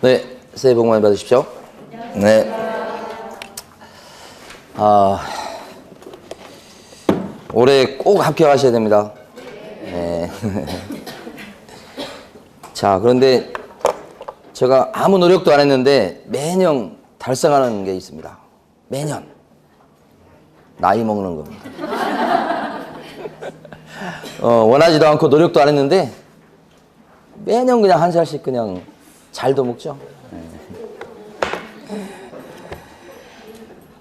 네, 새해 복 많이 받으십시오. 네. 올해 꼭 합격하셔야 됩니다. 네. 자, 그런데 제가 아무 노력도 안 했는데 매년 달성하는 게 있습니다. 매년. 나이 먹는 겁니다. 원하지도 않고 노력도 안 했는데 매년 그냥 한 살씩 그냥 잘도 먹죠. 네.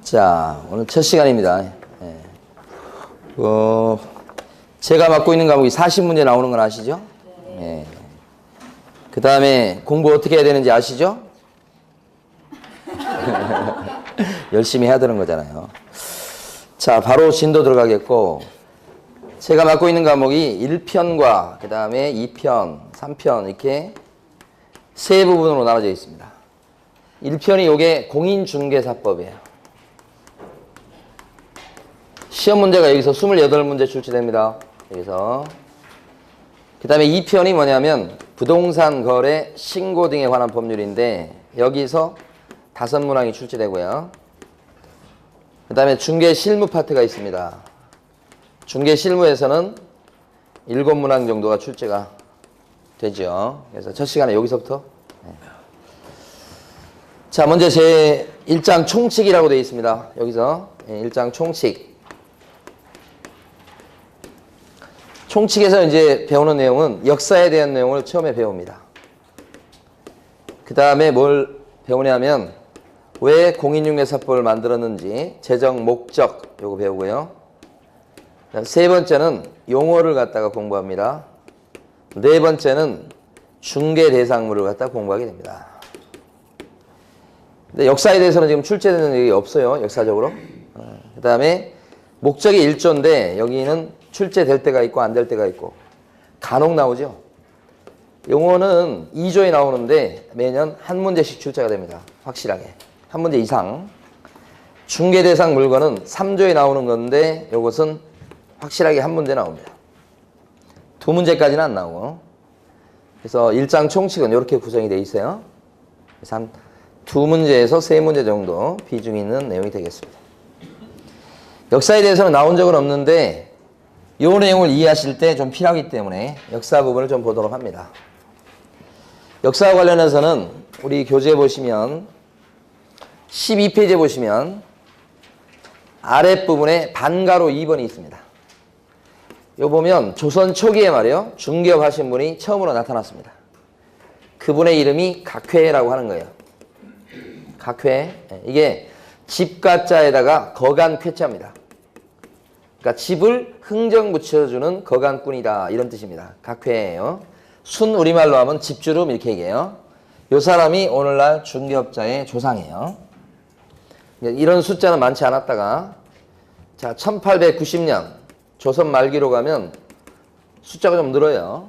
자, 오늘 첫 시간입니다. 네. 제가 맡고 있는 과목이 40문제 나오는 건 아시죠? 네. 그 다음에 공부 어떻게 해야 되는지 아시죠? 열심히 해야 되는 거잖아요. 자, 바로 진도 들어가겠고, 제가 맡고 있는 과목이 1편과 그 다음에 2편, 3편 이렇게 세 부분으로 나눠져 있습니다. 1편이 요게 공인중개사법이에요. 시험 문제가 여기서 28문제 출제됩니다. 여기서. 그 다음에 2편이 뭐냐면 부동산 거래 신고 등에 관한 법률인데 여기서 5문항이 출제되고요. 그 다음에 중개 실무 파트가 있습니다. 중개 실무에서는 7문항 정도가 출제가 되죠. 그래서 첫 시간에 여기서부터. 네. 자, 먼저 제 1장 총칙이라고 되어 있습니다. 여기서 1장 총칙. 총칙에서 이제 배우는 내용은 역사에 대한 내용을 처음에 배웁니다. 그 다음에 뭘 배우냐면 왜 공인중개사법을 만들었는지, 재정 목적 요거 배우고요. 세 번째는 용어를 갖다가 공부합니다. 네 번째는 중개 대상물을 갖다가 공부하게 됩니다. 근데 역사에 대해서는 지금 출제되는 얘기 없어요. 역사적으로. 그 다음에 목적이 1조인데 여기는 출제될 때가 있고 안 될 때가 있고 간혹 나오죠. 용어는 2조에 나오는데 매년 한 문제씩 출제가 됩니다. 확실하게. 한 문제 이상. 중개 대상 물건은 3조에 나오는 건데 이것은 확실하게 한 문제 나옵니다. 2문제까지는 안 나오고. 그래서 1장 총칙은 이렇게 구성이 되어 있어요. 그래서 한 2문제에서 3문제 정도 비중이 있는 내용이 되겠습니다. 역사에 대해서는 나온 적은 없는데 이 내용을 이해하실 때 좀 필요하기 때문에 역사 부분을 좀 보도록 합니다. 역사와 관련해서는 우리 교재 보시면 12페이지에 보시면 아랫부분에 반가로 2번이 있습니다. 요 보면 조선 초기에 말이요. 중개업하신 분이 처음으로 나타났습니다. 그분의 이름이 각회라고 하는 거예요. 각회. 이게 집가자에다가 거간쾌자입니다. 그러니까 집을 흥정 붙여주는 거간꾼이다 이런 뜻입니다. 각회예요. 순 우리말로 하면 집주름 이렇게 얘기해요. 이 사람이 오늘날 중개업자의 조상이에요. 이런 숫자는 많지 않았다가 자 1890년 조선 말기로 가면 숫자가 좀 늘어요.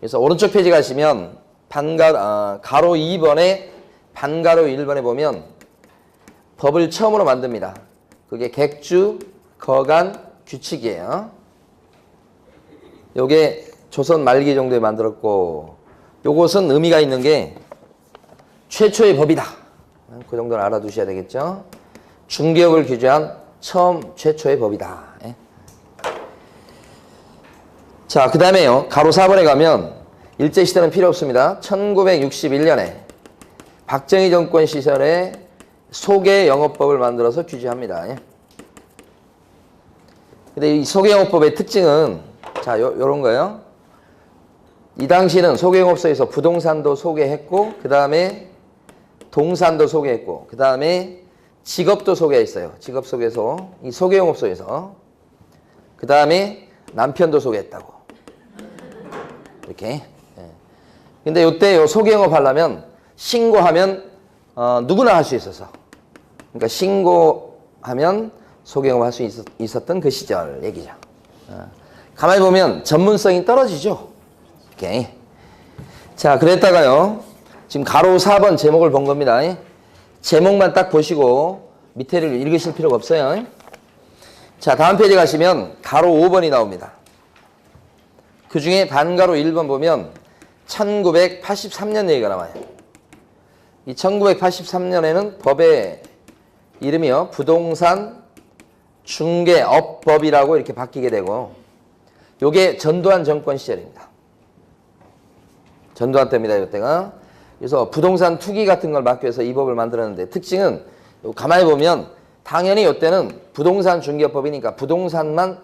그래서 오른쪽 페이지 가시면 가로 2번에 반가로 1번에 보면 법을 처음으로 만듭니다. 그게 객주 거간 규칙이에요. 요게 조선 말기 정도에 만들었고 요것은 의미가 있는 게 최초의 법이다. 그 정도는 알아두셔야 되겠죠. 중개업을 규제한 처음 최초의 법이다. 예. 자, 그 다음에요. 가로 4번에 가면 일제시대는 필요 없습니다. 1961년에 박정희 정권 시절에 소개 영업법을 만들어서 규제합니다. 예. 근데 이 소개영업법의 특징은 자, 요런 거예요. 이 당시는 소개영업소에서 부동산도 소개했고 그 다음에 동산도 소개했고 그 다음에 직업도 소개했어요. 직업 소개소. 이 소개영업소에서 그 다음에 남편도 소개했다고. 이렇게. 근데 요때 요 소개영업 하려면 신고하면 누구나 할 수 있어서. 그러니까 신고하면 소개영업 할 수 있었던 그 시절 얘기죠. 가만히 보면 전문성이 떨어지죠. 이렇게. 자, 그랬다가요. 지금 가로 4번 제목을 본 겁니다. 제목만 딱 보시고 밑에를 읽으실 필요가 없어요. 자, 다음 페이지 가시면 가로 5번이 나옵니다. 그 중에 반가로 1번 보면 1983년 얘기가 나와요. 이 1983년에는 법의 이름이요. 부동산 중개업법이라고 이렇게 바뀌게 되고, 요게 전두환 정권 시절입니다. 전두환 때입니다, 이때가. 그래서 부동산 투기 같은 걸 막기 위해서 이 법을 만들었는데, 특징은 가만히 보면 당연히 이때는 부동산 중개업법이니까 부동산만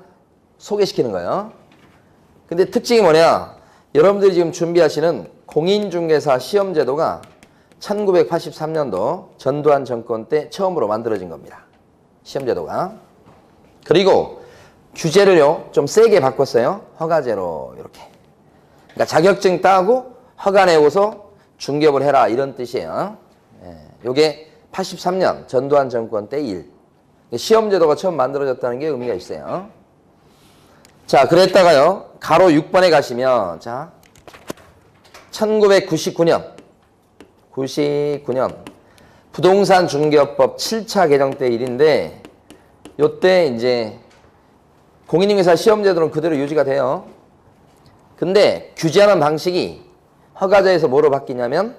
소개시키는 거예요. 근데 특징이 뭐냐? 여러분들이 지금 준비하시는 공인중개사 시험제도가 1983년도 전두환 정권 때 처음으로 만들어진 겁니다. 시험제도가. 그리고 규제를요, 좀 세게 바꿨어요. 허가제로, 이렇게. 그러니까 자격증 따고 허가 내고서 중개업을 해라, 이런 뜻이에요. 예, 요게 83년 전두환 정권 때 일. 시험제도가 처음 만들어졌다는 게 의미가 있어요. 자, 그랬다가요, 가로 6번에 가시면, 자, 1999년, 부동산 중개업법 7차 개정 때 일인데, 요때 이제 공인중개사 시험제도는 그대로 유지가 돼요. 근데 규제하는 방식이 허가제에서 뭐로 바뀌냐면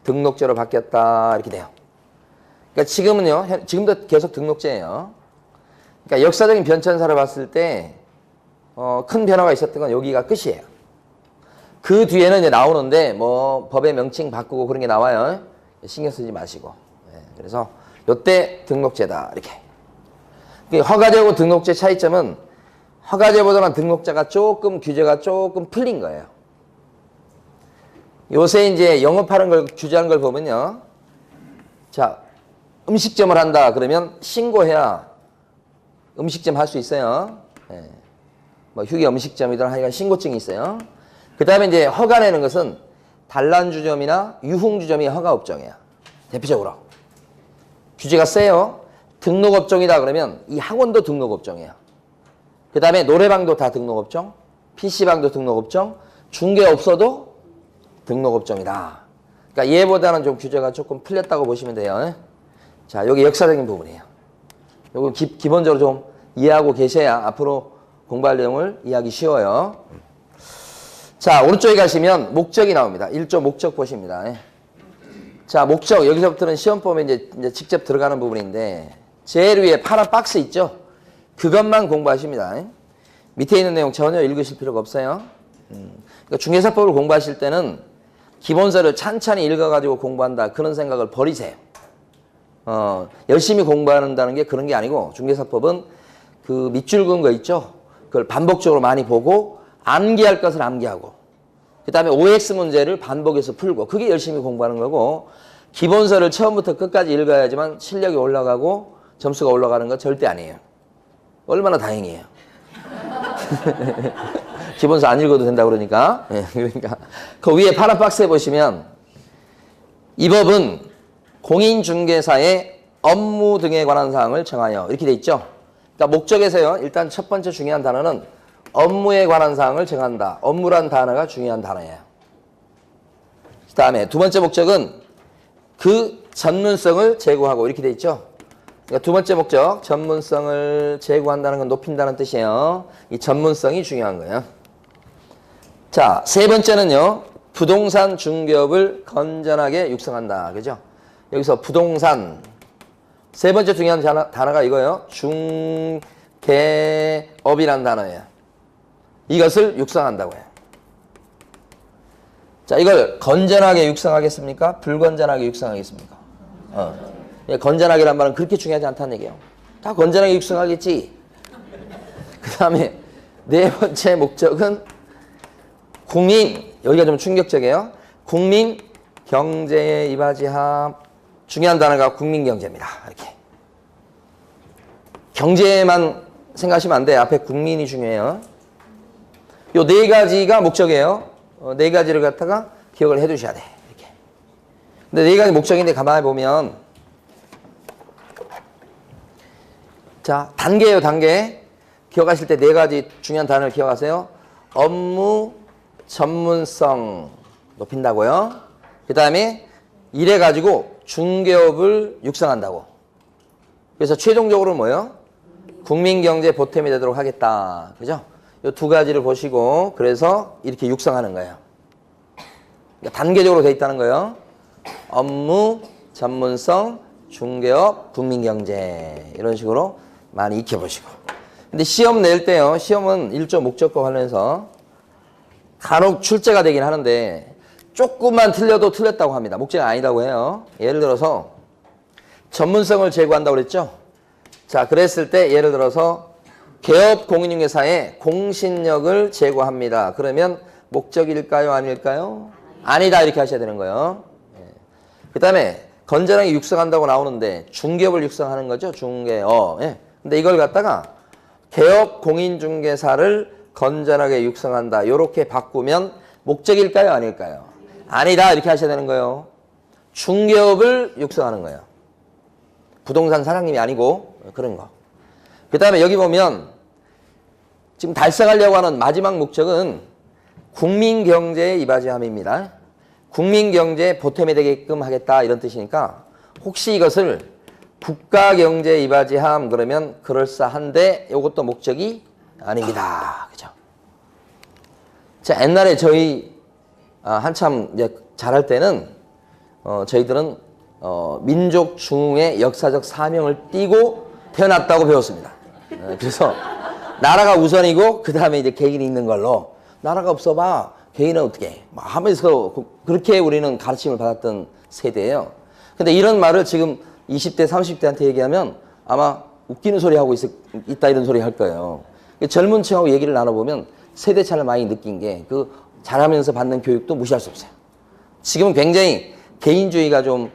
등록제로 바뀌었다, 이렇게 돼요. 그러니까 지금은요, 지금도 계속 등록제예요. 그러니까 역사적인 변천사를 봤을 때 큰 변화가 있었던 건 여기가 끝이에요. 그 뒤에는 이제 나오는데 뭐 법의 명칭 바꾸고 그런 게 나와요. 신경 쓰지 마시고. 그래서 요때 등록제다, 이렇게. 허가제하고 등록제 차이점은 허가제보다는 등록제가 조금 규제가 조금 풀린 거예요. 요새 이제 영업하는 걸 규제하는 걸 보면요. 자, 음식점을 한다 그러면 신고해야 음식점 할 수 있어요. 뭐 휴게 음식점이든 하여간 신고증이 있어요. 그 다음에 이제 허가 내는 것은 단란주점이나 유흥주점이 허가 업종이야. 대표적으로. 규제가 세요. 등록업종이다 그러면 이 학원도 등록업종이에요. 그 다음에 노래방도 다 등록업종, PC방도 등록업종, 중개업소도 등록업종이다. 그러니까 얘보다는 좀 규제가 조금 풀렸다고 보시면 돼요. 자, 여기 역사적인 부분이에요. 요거 기본적으로 좀 이해하고 계셔야 앞으로 공부할 내용을 이해하기 쉬워요. 자, 오른쪽에 가시면 목적이 나옵니다. 1조 목적 보십니다. 자, 목적. 여기서부터는 시험범에 이제 직접 들어가는 부분인데, 제일 위에 파란 박스 있죠? 그것만 공부하십니다. 밑에 있는 내용 전혀 읽으실 필요가 없어요. 그러니까 중개사법을 공부하실 때는 기본서를 찬찬히 읽어가지고 공부한다, 그런 생각을 버리세요. 열심히 공부한다는 게 그런 게 아니고, 중개사법은 그 밑줄 그은 거 있죠? 그걸 반복적으로 많이 보고 암기할 것을 암기하고, 그 다음에 OX 문제를 반복해서 풀고, 그게 열심히 공부하는 거고, 기본서를 처음부터 끝까지 읽어야지만 실력이 올라가고 점수가 올라가는 거 절대 아니에요. 얼마나 다행이에요. 기본서 안 읽어도 된다고 그러니까. 그러니까 그 위에 파란 박스에 보시면 이 법은 공인중개사의 업무 등에 관한 사항을 정하여, 이렇게 돼 있죠. 그러니까 목적에서요, 일단 첫 번째 중요한 단어는 업무에 관한 사항을 정한다. 업무란 단어가 중요한 단어예요. 그 다음에 두 번째 목적은 그 전문성을 제고하고, 이렇게 돼 있죠. 그러니까 두 번째 목적, 전문성을 제고한다는 건 높인다는 뜻이에요. 이 전문성이 중요한 거예요. 자, 세 번째는요, 부동산 중개업을 건전하게 육성한다. 그죠? 여기서 부동산, 세 번째 중요한 단어가 이거예요. 중개업이라는 단어예요. 이것을 육성한다고 해요. 자, 이걸 건전하게 육성하겠습니까? 불건전하게 육성하겠습니까? 건전하게란 말은 그렇게 중요하지 않다는 얘기예요. 다 건전하게 육성하겠지. 그 다음에 네 번째 목적은 국민, 여기가 좀 충격적이에요. 국민 경제에 이바지함. 중요한 단어가 국민경제입니다. 이렇게. 경제만 생각하시면 안 돼. 앞에 국민이 중요해요. 요 네 가지가 목적이에요. 네 가지를 갖다가 기억을 해 두셔야 돼. 이렇게. 근데 네 가지 목적인데 가만히 보면, 자, 단계예요, 단계. 기억하실 때 네 가지 중요한 단어를 기억하세요. 업무 전문성 높인다고요. 그 다음에 이래가지고 중개업을 육성한다고. 그래서 최종적으로 뭐예요? 국민경제 보탬이 되도록 하겠다. 그죠? 이 두 가지를 보시고, 그래서 이렇게 육성하는 거예요. 그러니까 단계적으로 돼 있다는 거예요. 업무, 전문성, 중개업, 국민경제 이런 식으로 많이 익혀보시고. 근데 시험 낼 때요. 시험은 일조 목적과 관련해서 간혹 출제가 되긴 하는데 조금만 틀려도 틀렸다고 합니다. 목적이 아니라고 해요. 예를 들어서 전문성을 제고한다고 그랬죠. 자, 그랬을 때 예를 들어서 개업 공인중개사의 공신력을 제고합니다. 그러면 목적일까요? 아닐까요? 아니다 이렇게 하셔야 되는 거예요. 그 다음에 건전하게 육성한다고 나오는데 중개업을 육성하는 거죠. 중개업. 예. 근데 이걸 갖다가 개업 공인중개사를 건전하게 육성한다. 이렇게 바꾸면 목적일까요? 아닐까요? 아니다 이렇게 하셔야 되는 거예요. 중개업을 육성하는 거예요. 부동산 사장님이 아니고 그런 거. 그 다음에 여기 보면 지금 달성하려고 하는 마지막 목적은 국민경제에 이바지함입니다. 국민경제에 보탬이 되게끔 하겠다 이런 뜻이니까 혹시 이것을 국가경제에 이바지함 그러면 그럴싸한데 이것도 목적이 아닙니다. 그죠? 자, 옛날에 저희 한참 이제 잘할 때는 저희들은 민족 중흥의 역사적 사명을 띠고 태어났다고 배웠습니다. 그래서 나라가 우선이고 그 다음에 이제 개인이 있는 걸로 나라가 없어봐 개인은 어떻게 하면서 그렇게 우리는 가르침을 받았던 세대예요. 근데 이런 말을 지금 20대 30대한테 얘기하면 아마 웃기는 소리 하고 있다 이런 소리 할 거예요. 젊은 층하고 얘기를 나눠보면 세대 차를 많이 느낀 게 그 잘하면서 받는 교육도 무시할 수 없어요. 지금은 굉장히 개인주의가 좀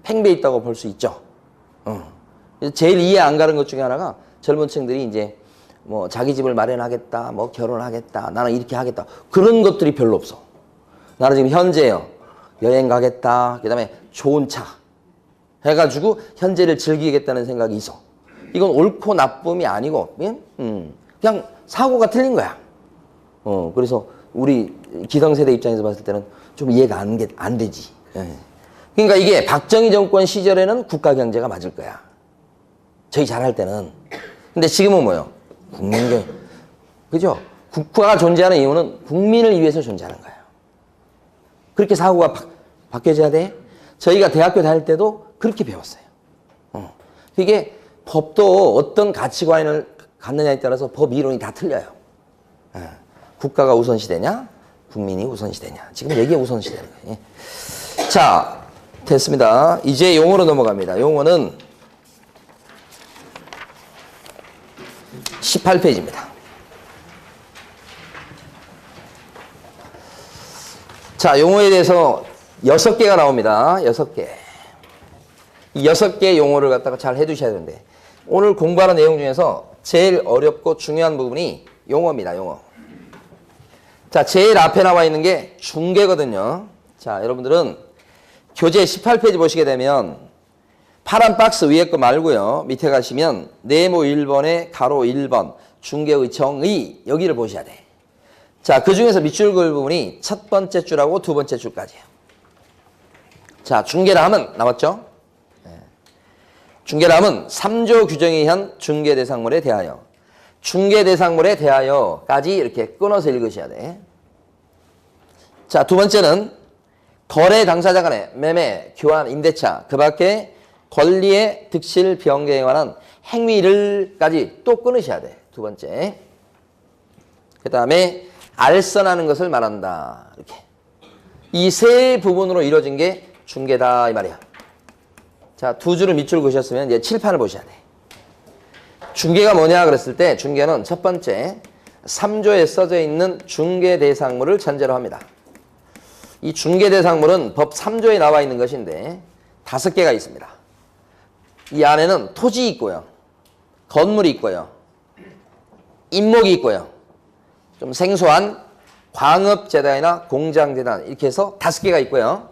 팽배해 있다고 볼 수 있죠. 제일 이해 안 가는 것 중에 하나가 젊은 층들이 이제 뭐 자기 집을 마련하겠다, 뭐 결혼하겠다, 나는 이렇게 하겠다. 그런 것들이 별로 없어. 나는 지금 현재요. 여행 가겠다. 그 다음에 좋은 차 해가지고 현재를 즐기겠다는 생각이 있어. 이건 옳고 나쁨이 아니고 그냥 사고가 틀린 거야. 그래서 우리 기성세대 입장에서 봤을 때는 좀 이해가 안 되지. 그러니까 이게 박정희 정권 시절에는 국가경제가 맞을 거야. 저희 잘할 때는. 근데 지금은 뭐예요? 국민경, 그죠? 국가가 존재하는 이유는 국민을 위해서 존재하는 거예요. 그렇게 사고가 바뀌어져야 돼. 저희가 대학교 다닐 때도 그렇게 배웠어요. 이게 법도 어떤 가치관을 갖느냐에 따라서 법 이론이 다 틀려요. 국가가 우선시되냐? 국민이 우선시되냐? 지금 여기에 우선시되는 거예요. 자, 됐습니다. 이제 용어로 넘어갑니다. 용어는 18페이지입니다. 자, 용어에 대해서 6개가 나옵니다. 6개. 이 6개의 용어를 갖다가 잘 해두셔야 되는데 오늘 공부하는 내용 중에서 제일 어렵고 중요한 부분이 용어입니다. 용어. 자, 제일 앞에 나와 있는 게 중개거든요. 자, 여러분들은 교재 18페이지 보시게 되면 파란 박스 위에 거 말고요. 밑에 가시면 네모 1번에 가로 1번 중개의 정의 여기를 보셔야 돼. 자, 그 중에서 밑줄 그을 부분이 첫 번째 줄하고 두 번째 줄까지예요. 자, 중개라 함은 나왔죠? 중개라 함은 3조 규정에 의한 중개대상물에 대하여 중개대상물에 대하여까지 이렇게 끊어서 읽으셔야 돼. 자, 두 번째는 거래 당사자 간의 매매, 교환, 임대차 그 밖에 권리의 득실, 변경에 관한 행위를까지 또 끊으셔야 돼. 두 번째. 그 다음에 알선하는 것을 말한다. 이렇게. 이 세 부분으로 이루어진 게 중개다 이 말이야. 자, 두 줄을 밑줄 그으셨으면 이제 칠판을 보셔야 돼. 중개가 뭐냐 그랬을 때 중개는 첫 번째 3조에 써져 있는 중개대상물을 전제로 합니다. 이 중개대상물은 법 3조에 나와 있는 것인데 5개가 있습니다. 이 안에는 토지 있고요. 건물이 있고요. 임목이 있고요. 좀 생소한 광업재단이나 공장재단 이렇게 해서 5개가 있고요.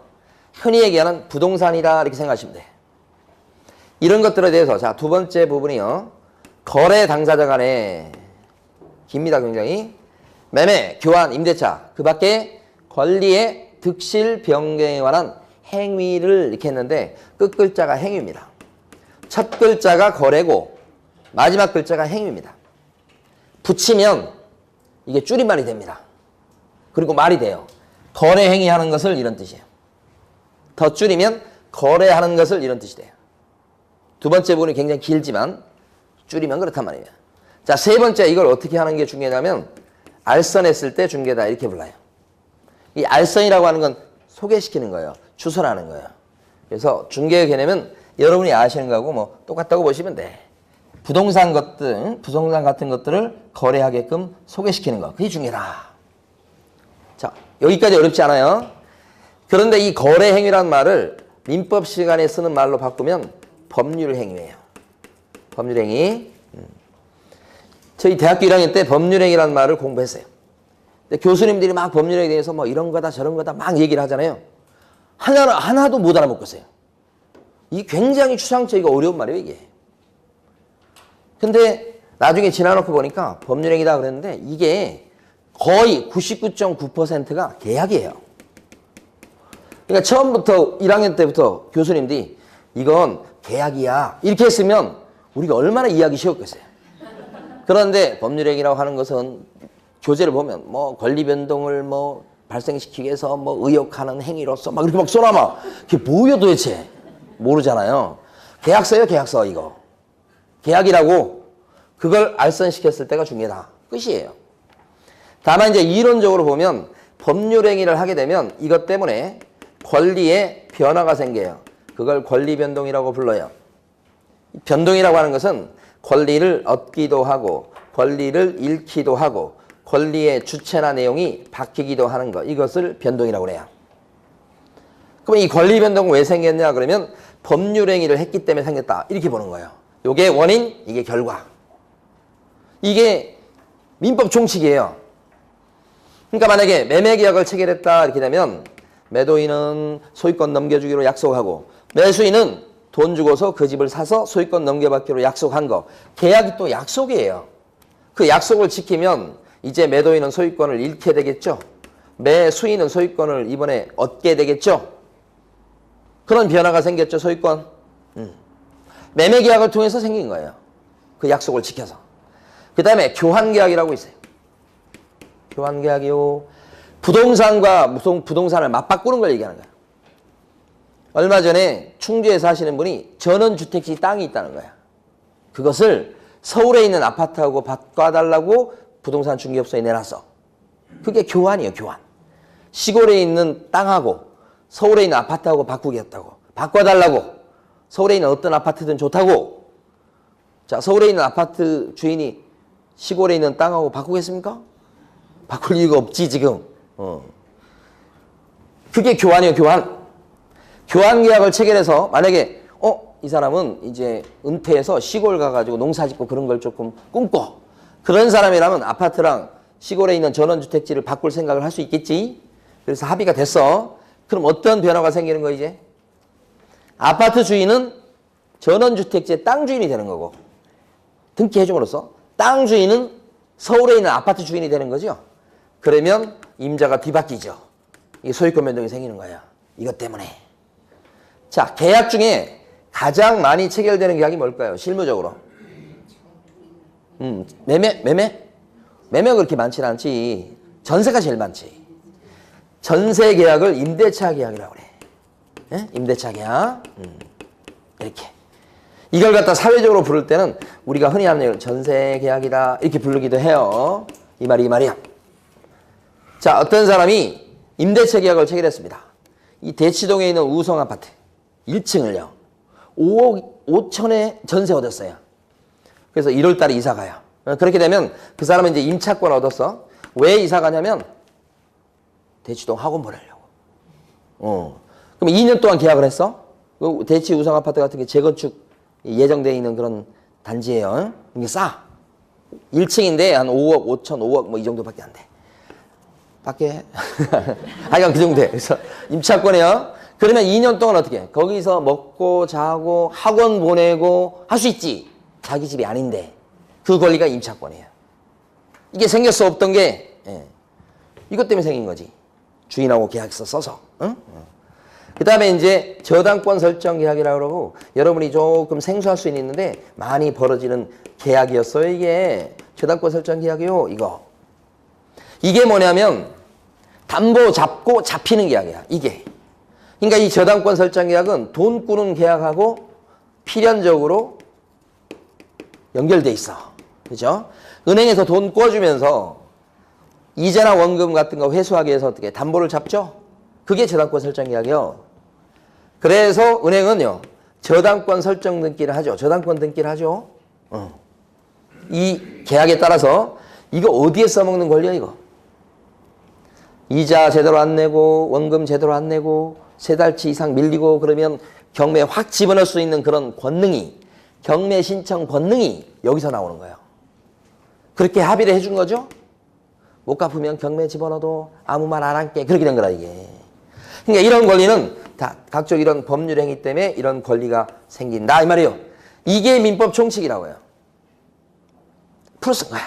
흔히 얘기하는 부동산이다 이렇게 생각하시면 돼. 이런 것들에 대해서 자, 두 번째 부분이요. 거래 당사자 간에 깁니다. 굉장히. 매매, 교환, 임대차 그 밖에 권리의 득실, 변경에 관한 행위를 이렇게 했는데 끝 글자가 행위입니다. 첫 글자가 거래고 마지막 글자가 행위입니다. 붙이면 이게 줄임말이 됩니다. 그리고 말이 돼요. 거래 행위하는 것을 이런 뜻이에요. 더 줄이면 거래하는 것을 이런 뜻이 돼요. 두 번째 부분이 굉장히 길지만 줄이면 그렇단 말이에요. 자, 세 번째 이걸 어떻게 하는 게 중요하냐면 알선했을 때 중개다 이렇게 불러요. 이 알선이라고 하는 건 소개시키는 거예요. 추설하는 거예요. 그래서 중개의 개념은 여러분이 아시는 거하고 뭐 똑같다고 보시면 돼. 부동산 같은 것들을 거래하게끔 소개시키는 거. 그게 중개다. 자, 여기까지 어렵지 않아요. 그런데 이 거래 행위란 말을 민법 시간에 쓰는 말로 바꾸면 법률 행위예요. 법률 행위. 저희 대학교 1학년 때 법률 행위라는 말을 공부했어요. 근데 교수님들이 막 법률 행위에 대해서 뭐 이런 거다 저런 거다 막 얘기를 하잖아요. 하나도 못 알아먹겠어요. 이게 굉장히 추상적이고 어려운 말이에요, 이게. 근데 나중에 지나놓고 보니까 법률 행위다 그랬는데 이게 거의 99.9%가 계약이에요. 그러니까 처음부터 1학년 때부터 교수님들이 이건 계약이야 이렇게 했으면 우리가 얼마나 이해하기 쉬웠겠어요. 그런데 법률행위라고 하는 것은 교재를 보면 뭐 권리 변동을 뭐 발생시키기 위해서 뭐 의혹하는 행위로서 막 이렇게 막 써놔. 그게 뭐예요 도대체? 모르잖아요. 계약서예요, 계약서 이거. 계약이라고 그걸 알선시켰을 때가 중요하다. 끝이에요. 다만 이제 이론적으로 보면 법률행위를 하게 되면 이것 때문에 권리에 변화가 생겨요. 그걸 권리 변동이라고 불러요. 변동이라고 하는 것은 권리를 얻기도 하고 권리를 잃기도 하고 권리의 주체나 내용이 바뀌기도 하는 것. 이것을 변동이라고 해요. 그럼 이 권리 변동은 왜 생겼냐 그러면 법률행위를 했기 때문에 생겼다. 이렇게 보는 거예요. 이게 원인, 이게 결과. 이게 민법 총칙이에요. 그러니까 만약에 매매계약을 체결했다 이렇게 되면 매도인은 소유권 넘겨주기로 약속하고 매수인은 돈 주고서 그 집을 사서 소유권 넘겨받기로 약속한 거. 계약이 또 약속이에요. 그 약속을 지키면 이제 매도인은 소유권을 잃게 되겠죠. 매수인은 소유권을 이번에 얻게 되겠죠. 그런 변화가 생겼죠, 소유권. 매매계약을 통해서 생긴 거예요. 그 약속을 지켜서. 그 다음에 교환계약이라고 있어요. 교환계약이요. 부동산과 부동산을 맞바꾸는 걸 얘기하는 거야. 얼마 전에 충주에 사시는 분이 전원주택지 땅이 있다는 거야. 그것을 서울에 있는 아파트하고 바꿔달라고 부동산 중개업소에 내놨어. 그게 교환이에요, 교환. 시골에 있는 땅하고 서울에 있는 아파트하고 바꾸겠다고. 바꿔달라고. 서울에 있는 어떤 아파트든 좋다고. 자, 서울에 있는 아파트 주인이 시골에 있는 땅하고 바꾸겠습니까? 바꿀 이유가 없지, 지금. 그게 교환이에요, 교환. 교환 계약을 체결해서 만약에 이 사람은 이제 은퇴해서 시골 가가지고 농사 짓고 그런 걸 조금 꿈꿔. 그런 사람이라면 아파트랑 시골에 있는 전원주택지를 바꿀 생각을 할 수 있겠지. 그래서 합의가 됐어. 그럼 어떤 변화가 생기는 거 이제? 아파트 주인은 전원주택지의 땅 주인이 되는 거고 등기해줌으로써 땅 주인은 서울에 있는 아파트 주인이 되는 거죠. 그러면 임자가 뒤바뀌죠. 이게 소유권 변동이 생기는 거야. 이것 때문에. 자, 계약 중에 가장 많이 체결되는 계약이 뭘까요? 실무적으로. 매매가 그렇게 많지는 않지. 전세가 제일 많지. 전세 계약을 임대차 계약이라고 그래. 예? 임대차 계약. 이렇게. 이걸 갖다 사회적으로 부를 때는 우리가 흔히 하는 전세 계약이다 이렇게 부르기도 해요. 이 말이야. 자, 어떤 사람이 임대차 계약을 체결했습니다. 이 대치동에 있는 우성 아파트 1층을요. 5억 5천에 전세 얻었어요. 그래서 1월 달에 이사 가요. 그렇게 되면 그 사람은 이제 임차권 얻었어. 왜 이사 가냐면 대치동 학원 보내려고. 그럼 2년 동안 계약을 했어. 대치 우성 아파트 같은 게 재건축 예정되어 있는 그런 단지예요. 이게 싸. 1층인데 한 5억 5천 5억 뭐 이 정도밖에 안 돼. 밖에 하여간 그 정도 돼. 그래서 임차권이요. 그러면 2년 동안 어떻게 해? 거기서 먹고 자고 학원 보내고 할 수 있지. 자기 집이 아닌데 그 권리가 임차권이에요. 이게 생겼어 없던 게 이것 때문에 생긴 거지. 주인하고 계약서 써서. 응? 그 다음에 이제 저당권 설정 계약이라고 그러고 여러분이 조금 생소할 수 있는데 많이 벌어지는 계약이었어요. 이게 저당권 설정 계약이요. 이게 뭐냐면 담보 잡고 잡히는 계약이야. 이게. 그러니까 이 저당권 설정 계약은 돈 꾸는 계약하고 필연적으로 연결돼 있어. 그죠? 은행에서 돈 꿔주면서 이자나 원금 같은 거 회수하기 위해서 어떻게 담보를 잡죠? 그게 저당권 설정 계약이요. 그래서 은행은요, 저당권 설정 등기를 하죠. 저당권 등기를 하죠. 이 계약에 따라서 이거 어디에 써먹는 권리야, 이거? 이자 제대로 안 내고 원금 제대로 안 내고 세 달치 이상 밀리고 그러면 경매에 확 집어넣을 수 있는 그런 권능이, 경매 신청 권능이 여기서 나오는 거예요. 그렇게 합의를 해준 거죠. 못 갚으면 경매 집어넣어도 아무 말 안 할게. 그렇게 된 거라 이게. 그러니까 이런 권리는 다 각종 이런 법률 행위 때문에 이런 권리가 생긴다 이 말이에요. 이게 민법 총칙이라고 해요. 풀어 쓴 거야.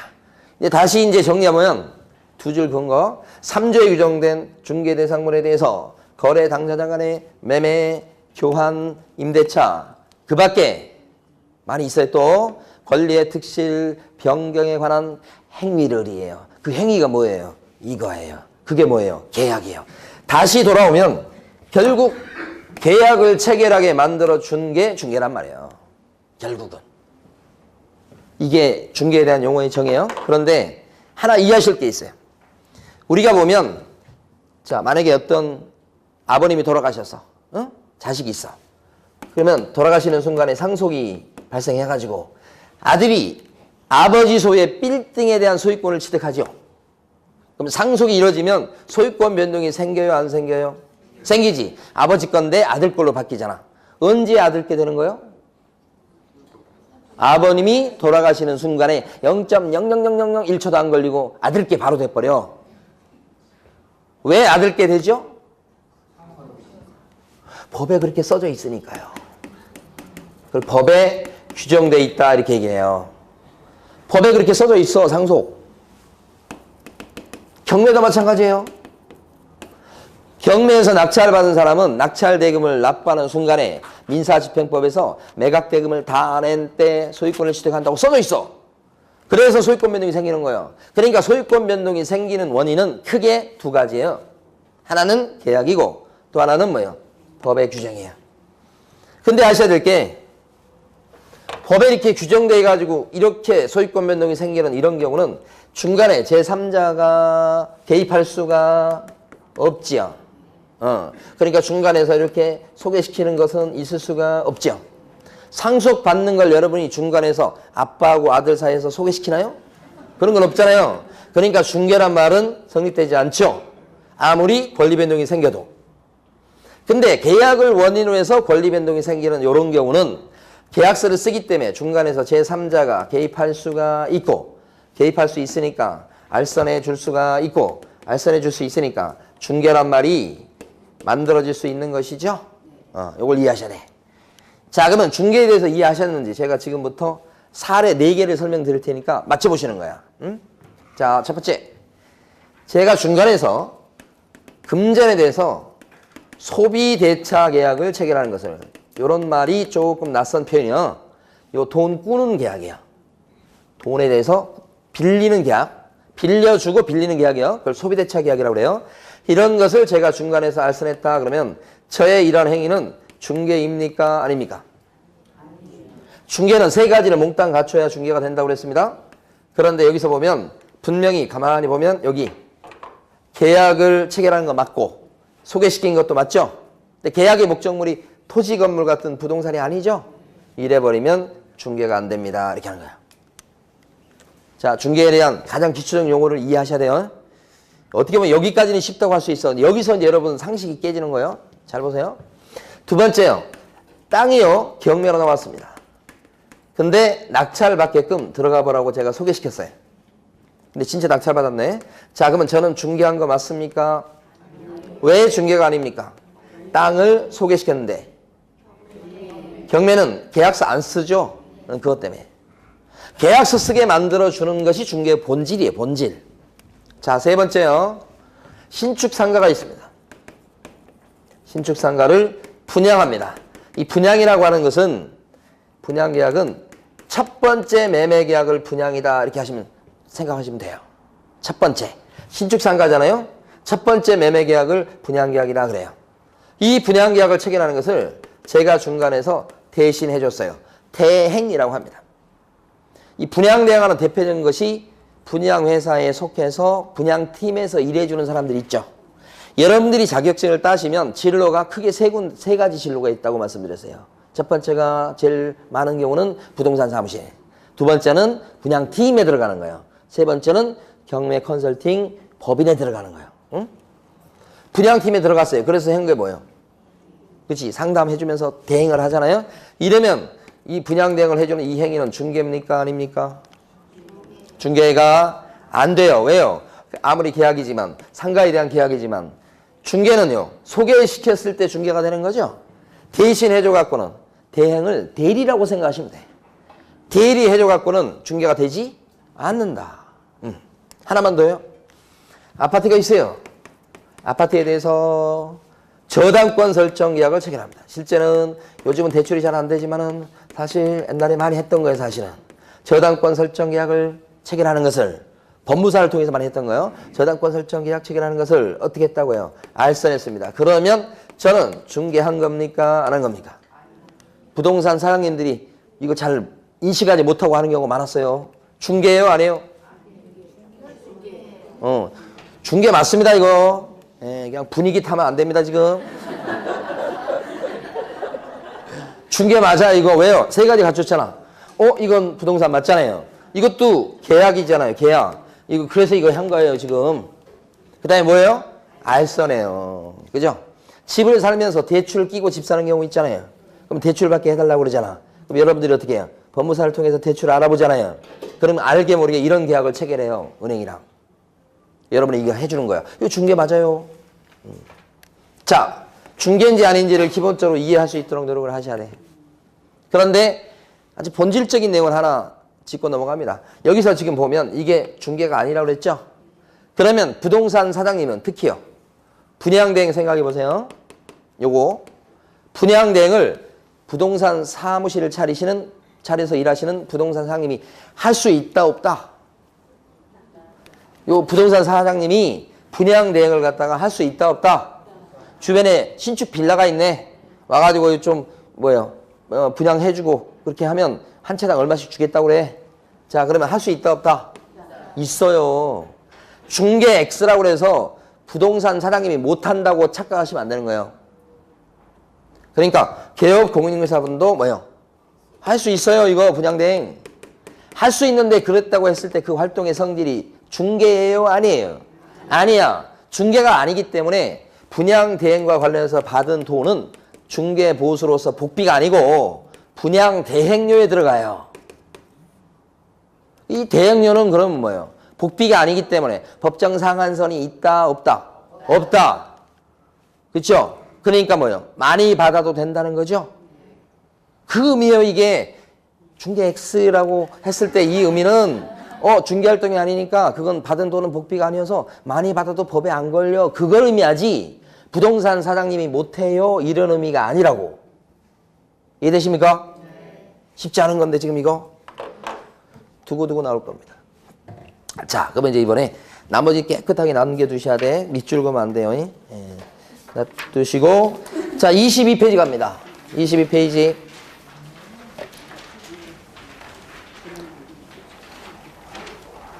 이제 다시 이제 정리하면 두 줄 근거. 3조에 규정된 중개 대상물에 대해서 거래 당사자 간의 매매, 교환, 임대차 그 밖에 많이 있어요. 또 권리의 특실, 변경에 관한 행위를 이해요. 그 행위가 뭐예요? 이거예요. 그게 뭐예요? 계약이에요. 다시 돌아오면 결국 계약을 체결하게 만들어 준 게 중개란 말이에요. 결국은. 이게 중개에 대한 용어의 정의예요. 그런데 하나 이해하실 게 있어요. 우리가 보면 자, 만약에 어떤 아버님이 돌아가셨어. 응? 자식이 있어. 그러면 돌아가시는 순간에 상속이 발생해가지고 아들이 아버지 소유의 빌딩에 대한 소유권을 취득하죠. 그럼 상속이 이루어지면 소유권 변동이 생겨요? 안 생겨요? 생기지. 아버지 건데 아들 걸로 바뀌잖아. 언제 아들 게 되는 거예요? 아버님이 돌아가시는 순간에 0.00001초도 안 걸리고 아들께 바로 돼버려. 왜 아들께 되죠? 법에 그렇게 써져 있으니까요. 법에 규정돼 있다 이렇게 얘기해요. 법에 그렇게 써져 있어. 상속. 경매도 마찬가지예요. 경매에서 낙찰을 받은 사람은 낙찰 대금을 납부하는 순간에 민사집행법에서 매각 대금을 다 낸 때 소유권을 취득한다고 써져 있어. 그래서 소유권 변동이 생기는 거예요. 그러니까 소유권 변동이 생기는 원인은 크게 두 가지예요. 하나는 계약이고 또 하나는 뭐예요? 법의 규정이에요. 근데 아셔야 될 게 법에 이렇게 규정돼 가지고 이렇게 소유권 변동이 생기는 이런 경우는 중간에 제3자가 개입할 수가 없지요. 그러니까 중간에서 이렇게 소개시키는 것은 있을 수가 없죠. 상속받는 걸 여러분이 중간에서 아빠하고 아들 사이에서 소개시키나요? 그런 건 없잖아요. 그러니까 중개란 말은 성립되지 않죠. 아무리 권리 변동이 생겨도. 근데 계약을 원인으로 해서 권리 변동이 생기는 이런 경우는 계약서를 쓰기 때문에 중간에서 제3자가 개입할 수가 있고 개입할 수 있으니까 알선해 줄 수가 있고 알선해 줄 수 있으니까 중개란 말이 만들어질 수 있는 것이죠. 이걸 이해하셔야 돼. 자, 그러면 중개에 대해서 이해하셨는지 제가 지금부터 사례 4개를 설명드릴 테니까 맞춰보시는 거야. 응? 자, 첫 번째. 제가 중간에서 금전에 대해서 소비대차 계약을 체결하는 것을 이런 말이 조금 낯선 표현이요. 요 돈 꾸는 계약이에요. 돈에 대해서 빌리는 계약, 빌려주고 빌리는 계약이요. 그걸 소비대차 계약이라고 그래요. 이런 것을 제가 중간에서 알선했다 그러면 저의 이런 행위는 중개입니까? 아닙니까? 중개는 세 가지를 몽땅 갖춰야 중개가 된다고 그랬습니다. 그런데 여기서 보면 분명히 가만히 보면 여기 계약을 체결하는 거 맞고 소개시킨 것도 맞죠? 근데 계약의 목적물이 토지 건물 같은 부동산이 아니죠? 이래버리면 중개가 안 됩니다. 이렇게 하는 거예요. 자, 중개에 대한 가장 기초적 용어를 이해하셔야 돼요. 어떻게 보면 여기까지는 쉽다고 할 수 있어. 여기서 이제 여러분 상식이 깨지는 거예요. 잘 보세요. 두 번째요. 땅이요. 경매로 나왔습니다. 근데 낙찰 받게끔 들어가 보라고 제가 소개시켰어요. 근데 진짜 낙찰 받았네. 자, 그러면 저는 중개한 거 맞습니까? 왜 중개가 아닙니까? 땅을 소개시켰는데 경매는 계약서 안 쓰죠? 그것 때문에. 계약서 쓰게 만들어주는 것이 중개의 본질이에요. 본질. 자, 세 번째요. 신축상가가 있습니다. 신축상가를 분양합니다. 이 분양이라고 하는 것은 분양계약은 첫 번째 매매계약을 분양이다 이렇게 생각하시면 돼요. 첫 번째. 신축상가잖아요. 첫 번째 매매 계약을 분양계약이라 그래요. 이 분양계약을 체결하는 것을 제가 중간에서 대신해 줬어요. 대행이라고 합니다. 이 분양대행하는 대표적인 것이 분양회사에 속해서 분양팀에서 일해주는 사람들이 있죠. 여러분들이 자격증을 따시면 진로가 크게 세 가지 진로가 있다고 말씀드렸어요. 첫 번째가 제일 많은 경우는 부동산 사무실. 두 번째는 분양팀에 들어가는 거예요. 세 번째는 경매 컨설팅 법인에 들어가는 거예요. 응? 분양팀에 들어갔어요. 그래서 한 게 뭐예요? 그렇지? 상담해주면서 대행을 하잖아요. 이러면 이 분양대행을 해주는 이 행위는 중개입니까? 아닙니까? 중개가 안 돼요. 왜요? 아무리 계약이지만, 상가에 대한 계약이지만, 중개는요, 소개시켰을 때 중개가 되는 거죠. 대신 해줘갖고는 대행을 대리라고 생각하시면 돼. 대리 해줘갖고는 중개가 되지 않는다. 하나만 더요. 아파트가 있어요. 아파트에 대해서 저당권 설정 계약을 체결합니다. 실제는 요즘은 대출이 잘 안 되지만은 사실 옛날에 많이 했던 거예요, 사실은. 저당권 설정 계약을 체결하는 것을 법무사를 통해서 많이 했던 거예요. 저당권 설정 계약 체결하는 것을 어떻게 했다고요? 알선했습니다. 그러면 저는 중개한 겁니까? 안 한 겁니까? 부동산 사장님들이 이거 잘 인식하지 못하고 하는 경우가 많았어요. 중개예요? 안 해요? 중개 맞습니다, 이거. 예, 그냥 분위기 타면 안 됩니다, 지금. 중개 맞아, 이거. 왜요? 세 가지 갖췄잖아. 이건 부동산 맞잖아요. 이것도 계약이잖아요, 계약. 이거, 그래서 이거 한 거예요, 지금. 그 다음에 뭐예요? 알선해요. 그죠? 집을 살면서 대출 끼고 집 사는 경우 있잖아요. 그럼 대출 받게 해달라고 그러잖아. 그럼 여러분들이 어떻게 해요? 법무사를 통해서 대출 알아보잖아요. 그러면 알게 모르게 이런 계약을 체결해요, 은행이랑. 여러분이 이거 해주는 거야. 이거 중개 맞아요. 자, 중개인지 아닌지를 기본적으로 이해할 수 있도록 노력을 하셔야 돼. 그런데 아주 본질적인 내용을 하나 짚고 넘어갑니다. 여기서 지금 보면 이게 중개가 아니라고 그랬죠? 그러면 부동산 사장님은 특히요. 분양대행 생각해 보세요. 요거 분양대행을 부동산 사무실을 차려서 일하시는 부동산 사장님이 할 수 있다 없다? 요 부동산 사장님이 분양대행을 갖다가 할 수 있다 없다? 주변에 신축 빌라가 있네. 와가지고 좀 분양해주고 그렇게 하면 한 채당 얼마씩 주겠다고 그래. 자, 그러면 할 수 있다 없다? 있어요. 중개 X라고 그래서 부동산 사장님이 못한다고 착각하시면 안 되는 거예요. 그러니까 개업 공인중개사분도 할 수 있어요. 이거 분양대행. 할 수 있는데 그랬다고 했을 때 그 활동의 성질이 중개예요? 아니에요? 아니야. 중개가 아니기 때문에 분양대행과 관련해서 받은 돈은 중개보수로서 복비가 아니고 분양대행료에 들어가요. 이 대행료는 그러면 뭐예요? 복비가 아니기 때문에 법정 상한선이 있다 없다? 없다. 그렇죠? 그러니까 많이 받아도 된다는 거죠? 그 의미예요. 이게 중개 X라고 했을 때 이 의미는 중개활동이 아니니까 그건 받은 돈은 복비가 아니어서 많이 받아도 법에 안 걸려. 그걸 의미하지 부동산 사장님이 못해요 이런 의미가 아니라고. 이해되십니까? 쉽지 않은 건데 지금 이거 두고두고 나올 겁니다. 자, 그러면 이제 이번에 나머지 깨끗하게 남겨두셔야 돼. 밑줄 그으면 안 돼요. 예. 놔두시고 자 22페이지 갑니다. 22페이지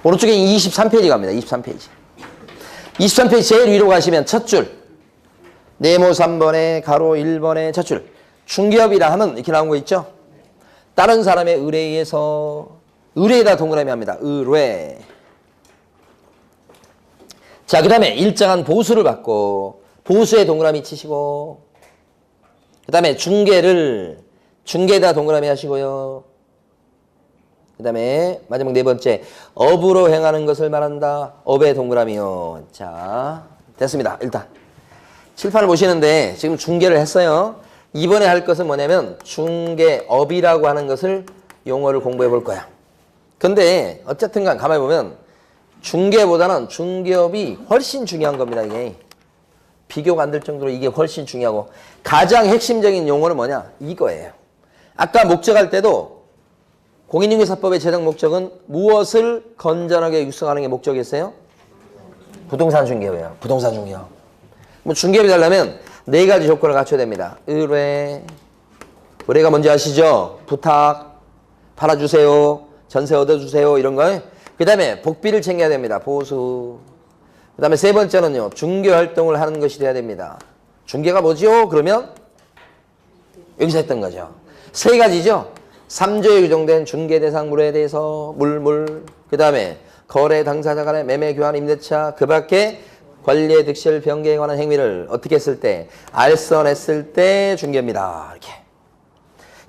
오른쪽에 23페이지 갑니다. 23페이지 23페이지 제일 위로 가시면 첫 줄 네모 3번에 가로 1번에 첫 줄 중개업이라 하면 이렇게 나온 거 있죠? 다른 사람의 의뢰에 의해서 의뢰에다 동그라미 합니다. 의뢰. 자, 그 다음에 일정한 보수를 받고 보수에 동그라미 치시고 그 다음에 중개에다 동그라미 하시고요. 그 다음에 마지막 네 번째 업으로 행하는 것을 말한다. 업에 동그라미요. 자, 됐습니다. 일단 칠판을 보시는데 지금 중개를 했어요. 이번에 할 것은 뭐냐면 중개업이라고 하는 것을 용어를 공부해 볼 거야. 근데 어쨌든 간 가만히 보면 중개보다는 중개업이 훨씬 중요한 겁니다. 이게 비교가 안 될 정도로 이게 훨씬 중요하고 가장 핵심적인 용어는 뭐냐? 이거예요. 아까 목적할 때도 공인중개사법의 제정 목적은 무엇을 건전하게 육성하는 게 목적이었어요? 부동산 중개업이에요. 부동산 중개업. 뭐 중개업이 되려면 네 가지 조건을 갖춰야 됩니다. 의뢰가 뭔지 아시죠? 부탁, 팔아주세요, 전세 얻어주세요, 이런 거. 그 다음에 복비를 챙겨야 됩니다. 보수. 그 다음에 세 번째는요, 중개 활동을 하는 것이 돼야 됩니다. 중개가 뭐죠? 그러면 여기서 했던 거죠. 세 가지죠. 3조에 규정된 중개 대상물에 대해서 그 다음에 거래 당사자 간의 매매 교환 임대차, 그 밖에 권리의 득실 변경에 관한 행위를 어떻게 했을 때, 알선했을 때 중개입니다. 이렇게.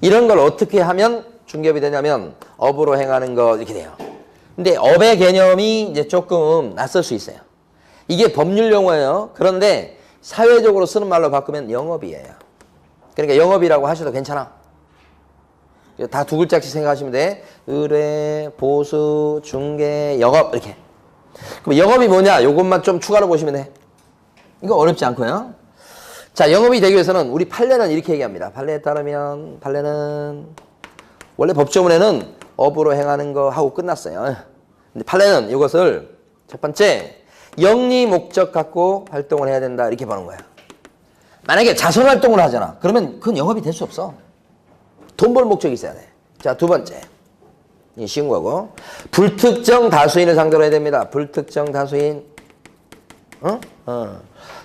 이런 걸 어떻게 하면 중개업이 되냐면 업으로 행하는 거 이렇게 돼요. 근데 업의 개념이 이제 조금 낯설 수 있어요. 이게 법률 용어예요. 그런데 사회적으로 쓰는 말로 바꾸면 영업이에요. 그러니까 영업이라고 하셔도 괜찮아. 다 두 글자씩 생각하시면 돼. 의뢰, 보수, 중개, 영업 이렇게. 그럼 영업이 뭐냐? 요것만 좀 추가로 보시면 돼. 이거 어렵지 않고요. 자, 영업이 되기 위해서는 우리 판례는 이렇게 얘기합니다. 판례에 따르면 판례는 원래 법조문에는 업으로 행하는 거 하고 끝났어요. 근데 판례는 이것을 첫 번째 영리 목적 갖고 활동을 해야 된다 이렇게 보는 거야. 만약에 자선 활동을 하잖아. 그러면 그건 영업이 될 수 없어. 돈 벌 목적이 있어야 돼. 자, 두 번째. 이 쉬운 거고. 불특정 다수인을 상대로 해야 됩니다. 불특정 다수인.